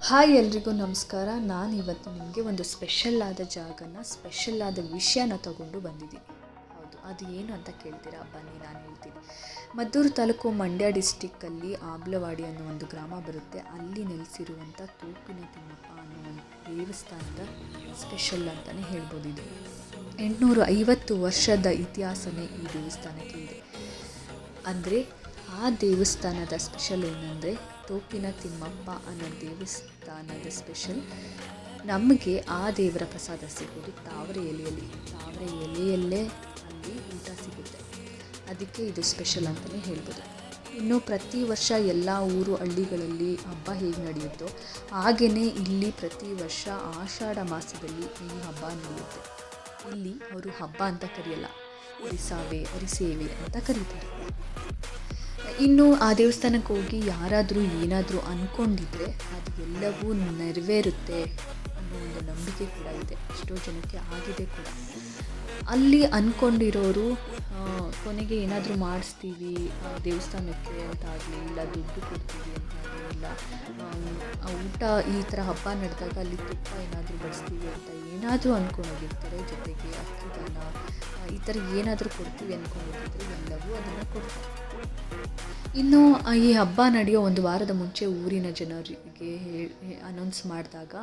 Hi ಎಲ್ರಿಗೂ ನಮಸ್ಕಾರ. ನಾನು ಇವತ್ತು ನಿಮಗೆ ಒಂದು ಸ್ಪೆಷಲ್ ಆದ ಸ್ಪೆಷಲ್ ಆದ ವಿಷಯನ ತಗೊಂಡು ಬಂದಿದ್ದೀನಿ. ಹೌದು, ಅದು ಏನು ಅಂತ ಕೇಳ್ತೀರಾ? ಬನ್ನಿ ನಾನು ಹೇಳ್ತೀನಿ. ಮದ್ದೂರು ತಾಲೂಕು ಮಂಡ್ಯ ಡಿಸ್ಟಿಕ್ಕಲ್ಲಿ ಆಬ್ಲವಾಡಿ ಅನ್ನೋ ಒಂದು ಗ್ರಾಮ ಬರುತ್ತೆ. ಅಲ್ಲಿ ನೆಲೆಸಿರುವಂಥ ತೋಪಿನ ತಿಮ್ಮಪ್ಪ ಅನ್ನೋ ಒಂದು ದೇವಸ್ಥಾನದ ಸ್ಪೆಷಲ್ ಅಂತಲೇ ಹೇಳ್ಬೋದು. ಇದು 850 ವರ್ಷದ ಇತಿಹಾಸನೇ ಈ ದೇವಸ್ಥಾನಕ್ಕೆ ಇದೆ. ಅಂದರೆ ಆ ದೇವಸ್ಥಾನದ ಸ್ಪೆಷಲ್ ಏನಂದರೆ, ತೋಪಿನ ತಿಮ್ಮಪ್ಪ ಅನ್ನೋ ದೇವಸ್ಥಾನದ ಸ್ಪೆಷಲ್ ನಮಗೆ ಆ ದೇವರ ಪ್ರಸಾದ ಸಿಗೋದು ತಾವರೆ ಎಲೆಯಲ್ಲೇ ಅಲ್ಲಿ ಊಟ ಸಿಗುತ್ತೆ. ಅದಕ್ಕೆ ಇದು ಸ್ಪೆಷಲ್ ಅಂತಲೇ ಹೇಳ್ಬೋದು. ಇನ್ನು ಪ್ರತಿ ವರ್ಷ ಎಲ್ಲ ಊರು ಹಳ್ಳಿಗಳಲ್ಲಿ ಹಬ್ಬ ಹೇಗೆ ನಡೆಯುತ್ತೋ ಹಾಗೆಯೇ ಇಲ್ಲಿ ಪ್ರತಿ ವರ್ಷ ಆಷಾಢ ಮಾಸದಲ್ಲಿ ಈ ಹಬ್ಬ ನಡೆಯುತ್ತೆ. ಇಲ್ಲಿ ಅವರು ಹಬ್ಬ ಅಂತ ಕರೆಯಲ್ಲ, ಹರಿಸೇವೆ ಅಂತ ಕರೀತಾರೆ. ಇನ್ನು ಆ ದೇವಸ್ಥಾನಕ್ಕೆ ಹೋಗಿ ಯಾರಾದರೂ ಏನಾದರೂ ಅಂದ್ಕೊಂಡಿದ್ರೆ ಅದು ಎಲ್ಲವೂ ನೆರವೇರುತ್ತೆ ಅನ್ನೋ ಒಂದು ನಂಬಿಕೆ ಕೂಡ ಇದೆ. ಎಷ್ಟೋ ಜನಕ್ಕೆ ಆಗಿದೆ ಕೂಡ. ಅಲ್ಲಿ ಅಂದ್ಕೊಂಡಿರೋರು ಕೊನೆಗೆ ಏನಾದರೂ ಮಾಡಿಸ್ತೀವಿ ದೇವಸ್ಥಾನಕ್ಕೆ ಅಂತಾಗಲಿ, ಇಲ್ಲ ದುಡ್ಡು ಕೊಡ್ತೀವಿ ಅಂತಾಗಲಿ, ಇಲ್ಲ ಊಟ ಈ ಥರ ಹಬ್ಬ ನಡೆದಾಗ ಅಲ್ಲಿ ತುಪ್ಪ ಏನಾದರೂ ಬಡಿಸ್ತೀವಿ ಅಂತ ಏನಾದರೂ ಅಂದ್ಕೊಂಡೋಗಿರ್ತಾರೆ. ಜೊತೆಗೆ ಅಕ್ಕಿದಾನ ಈ ಥರ ಏನಾದರೂ ಕೊಡ್ತೀವಿ ಅಂದ್ಕೊಂಡೋಗಿದ್ರೆ ಎಲ್ಲವೂ ಅದನ್ನು ಕೊಡ್ತಾರೆ. ಇನ್ನು ಈ ಹಬ್ಬ ನಡೆಯೋ ಒಂದು ವಾರದ ಮುಂಚೆ ಊರಿನ ಜನರಿಗೆ ಅನೌನ್ಸ್ ಮಾಡಿದಾಗ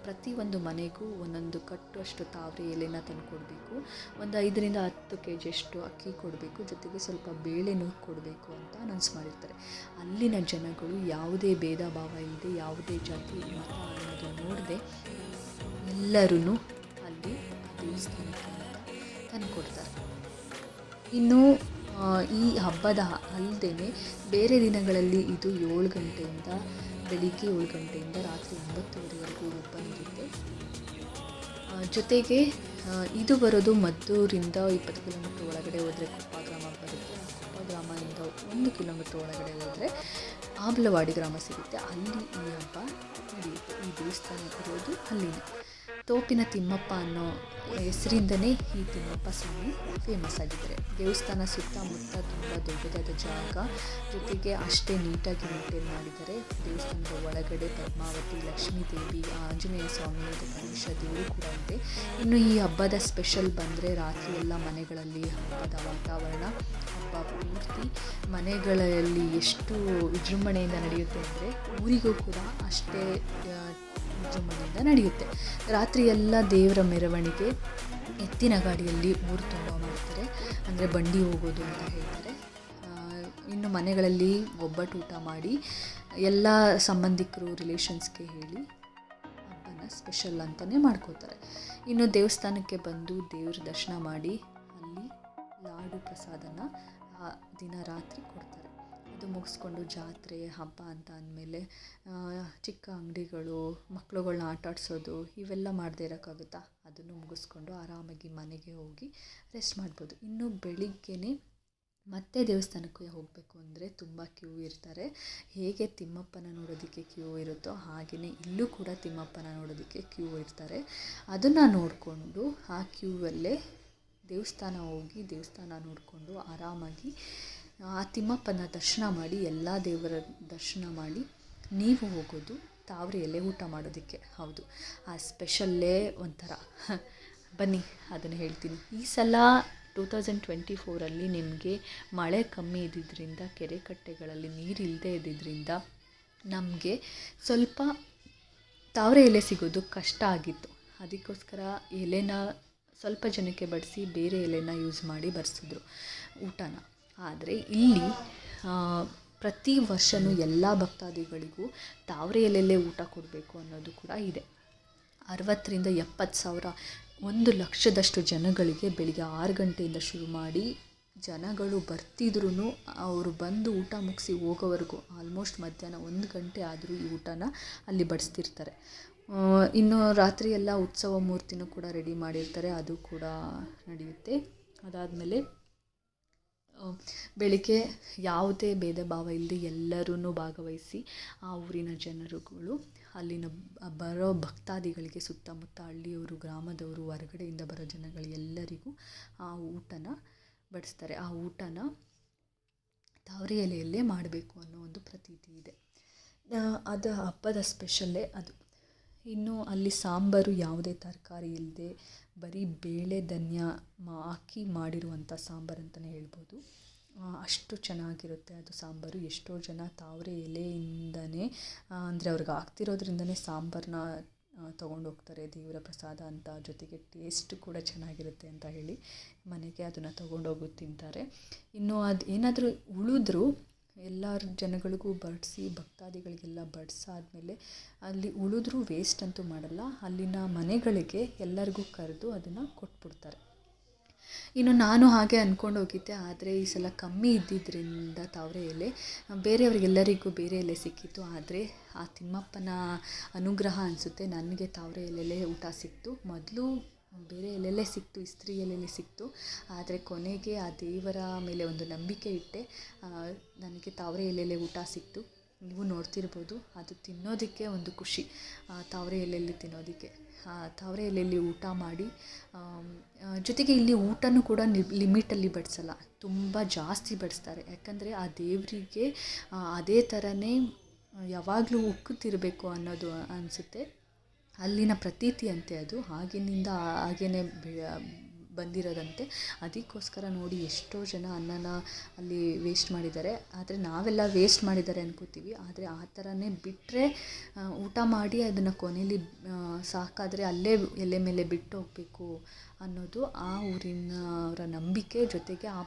ಪ್ರತಿಯೊಂದು ಮನೆಗೂ ಒಂದೊಂದು ಕಟ್ಟುವಷ್ಟು ತಾವರೆ ಎಲೆನ ತಂದು ಕೊಡಬೇಕು, ಒಂದು 5ರಿಂದ 10 kg ಅಷ್ಟು ಅಕ್ಕಿ ಕೊಡಬೇಕು, ಜೊತೆಗೆ ಸ್ವಲ್ಪ ಬೇಳೆನೂ ಕೊಡಬೇಕು ಅಂತ ಅನೌನ್ಸ್ ಮಾಡಿರ್ತಾರೆ. ಅಲ್ಲಿನ ಜನಗಳು ಯಾವುದೇ ಭೇದ ಭಾವ ಇಲ್ಲದೆ, ಯಾವುದೇ ಜಾತಿ ಮತ ಅನ್ನೋದು ನೋಡದೆ ಎಲ್ಲರೂ ಅಲ್ಲಿ ದೇವಸ್ಥಾನಕ್ಕೆ ತಂದು ಕೊಡ್ತಾರೆ. ಇನ್ನು ಈ ಹಬ್ಬದ ಅಲ್ಲದೆ ಬೇರೆ ದಿನಗಳಲ್ಲಿ ಇದು 7 ಗಂಟೆಯಿಂದ ಬೆಳಿಗ್ಗೆ 7 ಗಂಟೆಯಿಂದ ರಾತ್ರಿ 9:00ವರೆಗೂ ಓಪನ್ ಇರುತ್ತೆ. ಜೊತೆಗೆ ಇದು ಬರೋದು ಮದ್ದೂರಿಂದ 20 ಕಿಲೋಮೀಟ್ರ್ ಒಳಗಡೆ ಹೋದರೆ ಕೊಪ್ಪ ಗ್ರಾಮ ಬರುತ್ತೆ. ಕೊಪ್ಪ ಗ್ರಾಮದಿಂದ 1 ಕಿಲೋಮೀಟ್ರ್ ಒಳಗಡೆ ಹೋದರೆ ಆಬ್ಲವಾಡಿ ಗ್ರಾಮ ಸಿಗುತ್ತೆ. ಅಲ್ಲಿ ಈ ಹಬ್ಬ ನಡೆಯುತ್ತೆ. ಈ ದೇವಸ್ಥಾನ ಇರೋದು ಅಲ್ಲಿನೇ. ತೋಪಿನ ತಿಮ್ಮಪ್ಪ ಅನ್ನೋ ಹೆಸರಿಂದನೇ ಈ ತಿಮ್ಮಪ್ಪ ಸ್ವಾಮಿ ಫೇಮಸ್ ಆಗಿದ್ದಾರೆ. ದೇವಸ್ಥಾನ ಸುತ್ತಮುತ್ತ ತುಂಬ ದೊಡ್ಡದಾದ ಜಾಗ, ಜೊತೆಗೆ ಅಷ್ಟೇ ನೀಟಾಗಿ ಮೇಂಟೈನ್ ಮಾಡಿದ್ದಾರೆ. ದೇವಸ್ಥಾನದ ಒಳಗಡೆ ಪದ್ಮಾವತಿ, ಲಕ್ಷ್ಮೀ ದೇವಿ, ಆಂಜನೇಯ ಸ್ವಾಮಿ, ಗಣೇಶ ದೇವರು ಕೂಡ ಇದೆ. ಇನ್ನು ಈ ಹಬ್ಬದ ಸ್ಪೆಷಲ್ ಬಂದರೆ ರಾತ್ರಿ ಎಲ್ಲ ಮನೆಗಳಲ್ಲಿ ಹಬ್ಬದ ವಾತಾವರಣ, ಹಬ್ಬ ಪೂರ್ತಿ ಮನೆಗಳಲ್ಲಿ ಎಷ್ಟು ವಿಜೃಂಭಣೆಯಿಂದ ನಡೆಯುತ್ತೆ ಅಂದರೆ ಊರಿಗೂ ಕೂಡ ಅಷ್ಟೇ ವಿಜೃಂಭಣೆಯಿಂದ ನಡೆಯುತ್ತೆ. ರಾತ್ರಿ ಎಲ್ಲ ದೇವರ ಮೆರವಣಿಗೆ ಎತ್ತಿನ ಗಾಡಿಯಲ್ಲಿ ಊರು ತುಂಬ ಮಾಡ್ತಾರೆ, ಅಂದರೆ ಬಂಡಿ ಹೋಗೋದು ಅಂತ ಹೇಳ್ತಾರೆ. ಇನ್ನು ಮನೆಗಳಲ್ಲಿ ಒಬ್ಬಟ್ಟು ಊಟ ಮಾಡಿ ಎಲ್ಲ ಸಂಬಂಧಿಕರು ರಿಲೇಷನ್ಸ್ಗೆ ಹೇಳಿ ಹಬ್ಬನ ಸ್ಪೆಷಲ್ ಅಂತಲೇ ಮಾಡ್ಕೋತಾರೆ. ಇನ್ನು ದೇವಸ್ಥಾನಕ್ಕೆ ಬಂದು ದೇವ್ರ ದರ್ಶನ ಮಾಡಿ ಅಲ್ಲಿ ಲಾಡು ಪ್ರಸಾದನ ದಿನ ರಾತ್ರಿ ಕೊಡ್ತಾರೆ. ಅದು ಮುಗಿಸ್ಕೊಂಡು ಜಾತ್ರೆ ಹಬ್ಬ ಅಂತ ಅಂದಮೇಲೆ ಚಿಕ್ಕ ಅಂಗಡಿಗಳು, ಮಕ್ಳುಗಳ್ನ ಆಟಾಡಿಸೋದು ಇವೆಲ್ಲ ಮಾಡದೇ ಇರೋಕ್ಕಾಗುತ್ತಾ? ಅದನ್ನು ಮುಗಿಸ್ಕೊಂಡು ಆರಾಮಾಗಿ ಮನೆಗೆ ಹೋಗಿ ರೆಸ್ಟ್ ಮಾಡ್ಬೋದು. ಇನ್ನು ಬೆಳಿಗ್ಗೆನೇ ಮತ್ತೆ ದೇವಸ್ಥಾನಕ್ಕೆ ಹೋಗಬೇಕು ಅಂದರೆ ತುಂಬ ಕ್ಯೂ ಇರ್ತಾರೆ. ಹೇಗೆ ತಿಮ್ಮಪ್ಪನ ನೋಡೋದಕ್ಕೆ ಕ್ಯೂ ಇರುತ್ತೋ ಹಾಗೆಯೇ ಇಲ್ಲೂ ಕೂಡ ತಿಮ್ಮಪ್ಪನ ನೋಡೋದಕ್ಕೆ ಕ್ಯೂ ಇರ್ತಾರೆ. ಅದನ್ನು ನೋಡಿಕೊಂಡು ಆ ಕ್ಯೂವಲ್ಲೇ ದೇವಸ್ಥಾನ ಹೋಗಿ ದೇವಸ್ಥಾನ ನೋಡಿಕೊಂಡು ಆರಾಮಾಗಿ ಆ ತಿಮ್ಮಪ್ಪನ ದರ್ಶನ ಮಾಡಿ, ಎಲ್ಲ ದೇವರ ದರ್ಶನ ಮಾಡಿ ನೀವು ಹೋಗೋದು ತಾವರೆ ಎಲೆ ಊಟ ಮಾಡೋದಕ್ಕೆ. ಹೌದು, ಆ ಸ್ಪೆಷಲ್ಲೇ ಒಂಥರ. ಬನ್ನಿ ಅದನ್ನು ಹೇಳ್ತೀನಿ. ಈ ಸಲ 2024 ನಿಮಗೆ ಮಳೆ ಕಮ್ಮಿ ಇದ್ದಿದ್ದರಿಂದ, ಕೆರೆ ಕಟ್ಟೆಗಳಲ್ಲಿ ನೀರು ಇಲ್ಲದೆ ಇದ್ದಿದ್ದರಿಂದ ನಮಗೆ ಸ್ವಲ್ಪ ತಾವರೆ ಎಲೆ ಸಿಗೋದು ಕಷ್ಟ ಆಗಿತ್ತು. ಅದಕ್ಕೋಸ್ಕರ ಎಲೆನ ಸ್ವಲ್ಪ ಜನಕ್ಕೆ ಬಡಿಸಿ ಬೇರೆ ಎಲೆನ ಯೂಸ್ ಮಾಡಿ ಬಡಿಸಿದ್ರು ಊಟನ. ಆದರೆ ಇಲ್ಲಿ ಪ್ರತಿ ವರ್ಷವೂ ಎಲ್ಲ ಭಕ್ತಾದಿಗಳಿಗೂ ತಾವರೆ ಎಲೆಯಲ್ಲೇ ಊಟ ಕೊಡಬೇಕು ಅನ್ನೋದು ಕೂಡ ಇದೆ. 60ರಿಂದ 70 ಸಾವಿರ, 1 ಲಕ್ಷದಷ್ಟು ಜನಗಳಿಗೆ ಬೆಳಿಗ್ಗೆ 6 ಗಂಟೆಯಿಂದ ಶುರು ಮಾಡಿ ಜನಗಳು ಬರ್ತಿದ್ರೂ ಅವರು ಬಂದು ಊಟ ಮುಗಿಸಿ ಹೋಗೋವರೆಗೂ ಆಲ್ಮೋಸ್ಟ್ ಮಧ್ಯಾಹ್ನ 1 ಗಂಟೆ ಆದರೂ ಈ ಊಟನ ಅಲ್ಲಿ ಬಡಿಸ್ತಿರ್ತಾರೆ. ಇನ್ನು ರಾತ್ರಿ ಎಲ್ಲ ಉತ್ಸವ ಮೂರ್ತಿನೂ ಕೂಡ ರೆಡಿ ಮಾಡಿರ್ತಾರೆ, ಅದು ಕೂಡ ನಡೆಯುತ್ತೆ. ಅದಾದಮೇಲೆ ಬೆಳಿಗ್ಗೆ ಯಾವುದೇ ಭೇದ ಭಾವ ಇಲ್ಲದೆ ಎಲ್ಲರೂ ಭಾಗವಹಿಸಿ ಆ ಊರಿನ ಜನರುಗಳು ಅಲ್ಲಿನ ಬರೋ ಭಕ್ತಾದಿಗಳಿಗೆ, ಸುತ್ತಮುತ್ತ ಹಳ್ಳಿಯವರು, ಗ್ರಾಮದವರು, ಹೊರಗಡೆಯಿಂದ ಬರೋ ಜನಗಳಿಗೆಲ್ಲರಿಗೂ ಆ ಊಟನ ಬಡಿಸ್ತಾರೆ. ಆ ಊಟನ ತಾವರೆ ಎಲೆಯಲ್ಲೇ ಮಾಡಬೇಕು ಅನ್ನೋ ಒಂದು ಪ್ರತೀತಿ ಇದೆ. ಅದು ಹಬ್ಬದ ಸ್ಪೆಷಲ್ಲೇ ಅದು. ಇನ್ನು ಅಲ್ಲಿ ಸಾಂಬಾರು ಯಾವುದೇ ತರಕಾರಿ ಇಲ್ಲದೆ ಬರೀ ಬೇಳೆ ಧನ್ಯ ಹಾಕಿ ಮಾಡಿರುವಂಥ ಸಾಂಬಾರು ಅಂತಲೇ ಹೇಳ್ಬೋದು. ಅಷ್ಟು ಚೆನ್ನಾಗಿರುತ್ತೆ ಅದು ಸಾಂಬಾರು. ಎಷ್ಟೋ ಜನ ತಾವರೆ ಎಲೆಯಿಂದನೇ ಅಂದರೆ ಅವ್ರಿಗೆ ಆಗ್ತಿರೋದ್ರಿಂದನೇ ಸಾಂಬಾರನ್ನ ತೊಗೊಂಡೋಗ್ತಾರೆ ದೇವರ ಪ್ರಸಾದ ಅಂತ, ಜೊತೆಗೆ ಟೇಸ್ಟ್ ಕೂಡ ಚೆನ್ನಾಗಿರುತ್ತೆ ಅಂತ ಹೇಳಿ ಮನೆಗೆ ಅದನ್ನು ತೊಗೊಂಡೋಗಿ ತಿಂತಾರೆ. ಇನ್ನು ಅದು ಏನಾದರೂ ಉಳಿದ್ರೂ ಎಲ್ಲರ ಜನಗಳಿಗೂ ಬಡಿಸಿ ಭಕ್ತಾದಿಗಳಿಗೆಲ್ಲ ಬಡಿಸಾದ್ಮೇಲೆ ಅಲ್ಲಿ ಉಳಿದ್ರೂ ವೇಸ್ಟ್ ಅಂತೂ ಮಾಡಲ್ಲ, ಅಲ್ಲಿನ ಮನೆಗಳಿಗೆ ಎಲ್ಲರಿಗೂ ಕರೆದು ಅದನ್ನು ಕೊಟ್ಬಿಡ್ತಾರೆ. ಇನ್ನು ನಾನು ಹಾಗೆ ಅಂದ್ಕೊಂಡು ಹೋಗಿದ್ದೆ, ಆದರೆ ಈ ಸಲ ಕಮ್ಮಿ ಇದ್ದಿದ್ದರಿಂದ ತಾವರೆ ಎಲೆ ಬೇರೆಯವರಿಗೆಲ್ಲರಿಗೂ ಬೇರೆ ಎಲೆ ಸಿಕ್ಕಿತ್ತು. ಆದರೆ ಆ ತಿಮ್ಮಪ್ಪನ ಅನುಗ್ರಹ ಅನಿಸುತ್ತೆ, ನನಗೆ ತಾವರೆ ಎಲೆಯಲ್ಲೇ ಊಟ ಸಿಕ್ತು. ಮೊದಲು ಬೇರೆ ಎಲೆಯಲ್ಲೇ ಸಿಕ್ತು, ಇಸ್ತ್ರಿ ಎಲೆಯಲ್ಲಿ ಸಿಕ್ತು. ಆದರೆ ಕೊನೆಗೆ ಆ ದೇವರ ಮೇಲೆ ಒಂದು ನಂಬಿಕೆ ಇಟ್ಟೆ, ನನಗೆ ತಾವರೆ ಎಲೆಯಲ್ಲೇ ಊಟ ಸಿಕ್ತು. ನೀವು ನೋಡ್ತಿರ್ಬೋದು, ಅದು ತಿನ್ನೋದಕ್ಕೆ ಒಂದು ಖುಷಿ, ತಾವರೆ ಎಲೆಯಲ್ಲಿ ತಿನ್ನೋದಕ್ಕೆ. ತಾವರೆ ಎಲೆಯಲ್ಲಿ ಊಟ ಮಾಡಿ, ಜೊತೆಗೆ ಇಲ್ಲಿ ಊಟನೂ ಕೂಡ ಲಿಮಿಟಲ್ಲಿ ಬಡಿಸಲ್ಲ, ತುಂಬ ಜಾಸ್ತಿ ಬಡಿಸ್ತಾರೆ. ಯಾಕಂದರೆ ಆ ದೇವರಿಗೆ ಅದೇ ಥರನೇ ಯಾವಾಗಲೂ ಉಕ್ಕುತ್ತಿರಬೇಕು ಅನ್ನೋದು ಅನಿಸುತ್ತೆ. ಅಲ್ಲಿನ ಪ್ರತೀತಿ ಅಂತೆ ಅದು, ಆಗಿನಿಂದ ಹಾಗೇ ಬಂದಿರೋದಂತೆ. ಅದಕ್ಕೋಸ್ಕರ ನೋಡಿ ಎಷ್ಟೋ ಜನ ಅನ್ನನ ಅಲ್ಲಿ ವೇಸ್ಟ್ ಮಾಡಿದ್ದಾರೆ. ಆದರೆ ನಾವೆಲ್ಲ ವೇಸ್ಟ್ ಮಾಡಿದ್ದಾರೆ ಅನ್ಕೋತೀವಿ, ಆದರೆ ಆ ಥರನೇ ಬಿಟ್ಟರೆ ಊಟ ಮಾಡಿ ಅದನ್ನು ಕೊನೆಯಲ್ಲಿ ಸಾಕಾದರೆ ಅಲ್ಲೇ ಎಲೆ ಮೇಲೆ ಬಿಟ್ಟು ಹೋಗಬೇಕು ಅನ್ನೋದು ಆ ಊರಿನವರ ನಂಬಿಕೆ, ಜೊತೆಗೆ ಆ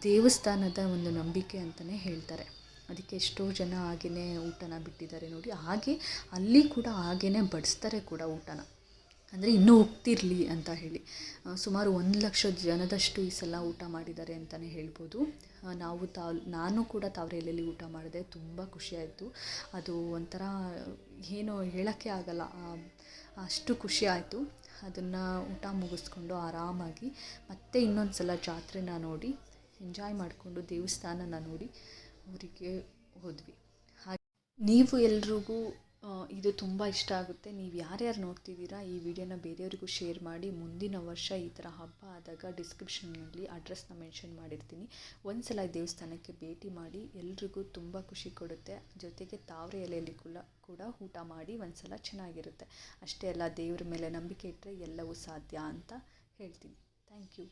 ದೇವಸ್ಥಾನದ ಒಂದು ನಂಬಿಕೆ ಅಂತಲೇ ಹೇಳ್ತಾರೆ. ಅದಕ್ಕೆ ಎಷ್ಟೋ ಜನ ಹಾಗೆಯೇ ಊಟನ ಬಿಟ್ಟಿದ್ದಾರೆ ನೋಡಿ. ಹಾಗೆ ಅಲ್ಲಿ ಕೂಡ ಹಾಗೆಯೇ ಬಡಿಸ್ತಾರೆ ಕೂಡ ಊಟನ, ಅಂದರೆ ಇನ್ನೂ ಉಕ್ತಿರಲಿ ಅಂತ ಹೇಳಿ. ಸುಮಾರು 1,00,000 ಜನದಷ್ಟು ಈ ಸಲ ಊಟ ಮಾಡಿದ್ದಾರೆ ಅಂತಲೇ ಹೇಳ್ಬೋದು. ನಾನು ಕೂಡ ತಾವರೆ ಎಲೆಯಲ್ಲಿ ಊಟ ಮಾಡಿದೆ, ತುಂಬ ಖುಷಿಯಾಯಿತು. ಅದು ಒಂಥರ ಏನೋ ಹೇಳೋಕ್ಕೆ ಆಗಲ್ಲ, ಅಷ್ಟು ಖುಷಿ ಆಯಿತು. ಅದನ್ನು ಊಟ ಮುಗಿಸ್ಕೊಂಡು ಆರಾಮಾಗಿ ಮತ್ತೆ ಇನ್ನೊಂದು ಸಲ ಜಾತ್ರೆನ ನೋಡಿ ಎಂಜಾಯ್ ಮಾಡಿಕೊಂಡು ದೇವಸ್ಥಾನನ ನೋಡಿ ಊರಿಗೆ ಹೋದ್ವಿ. ಹಾಗೆ ನೀವು ಎಲ್ರಿಗೂ ಇದು ತುಂಬ ಇಷ್ಟ ಆಗುತ್ತೆ. ನೀವು ಯಾರ್ಯಾರು ನೋಡ್ತಿದ್ದೀರಾ ಈ ವಿಡಿಯೋನ ಬೇರೆಯವರಿಗೂ ಶೇರ್ ಮಾಡಿ. ಮುಂದಿನ ವರ್ಷ ಈ ಥರ ಹಬ್ಬ ಆದಾಗ ಡಿಸ್ಕ್ರಿಪ್ಷನ್ನಲ್ಲಿ ಅಡ್ರೆಸ್ನ ಮೆನ್ಷನ್ ಮಾಡಿರ್ತೀನಿ. ಒಂದು ಸಲ ದೇವಸ್ಥಾನಕ್ಕೆ ಭೇಟಿ ಮಾಡಿ, ಎಲ್ರಿಗೂ ತುಂಬ ಖುಷಿ ಕೊಡುತ್ತೆ. ಜೊತೆಗೆ ತಾವರೆ ಎಲೆಯಲ್ಲಿ ಕೂಡ ಊಟ ಮಾಡಿ ಒಂದು ಸಲ ಚೆನ್ನಾಗಿರುತ್ತೆ. ಅಷ್ಟೇ ಅಲ್ಲ, ದೇವ್ರ ಮೇಲೆ ನಂಬಿಕೆ ಇಟ್ಟರೆ ಎಲ್ಲವೂ ಸಾಧ್ಯ ಅಂತ ಹೇಳ್ತೀನಿ. Thank you.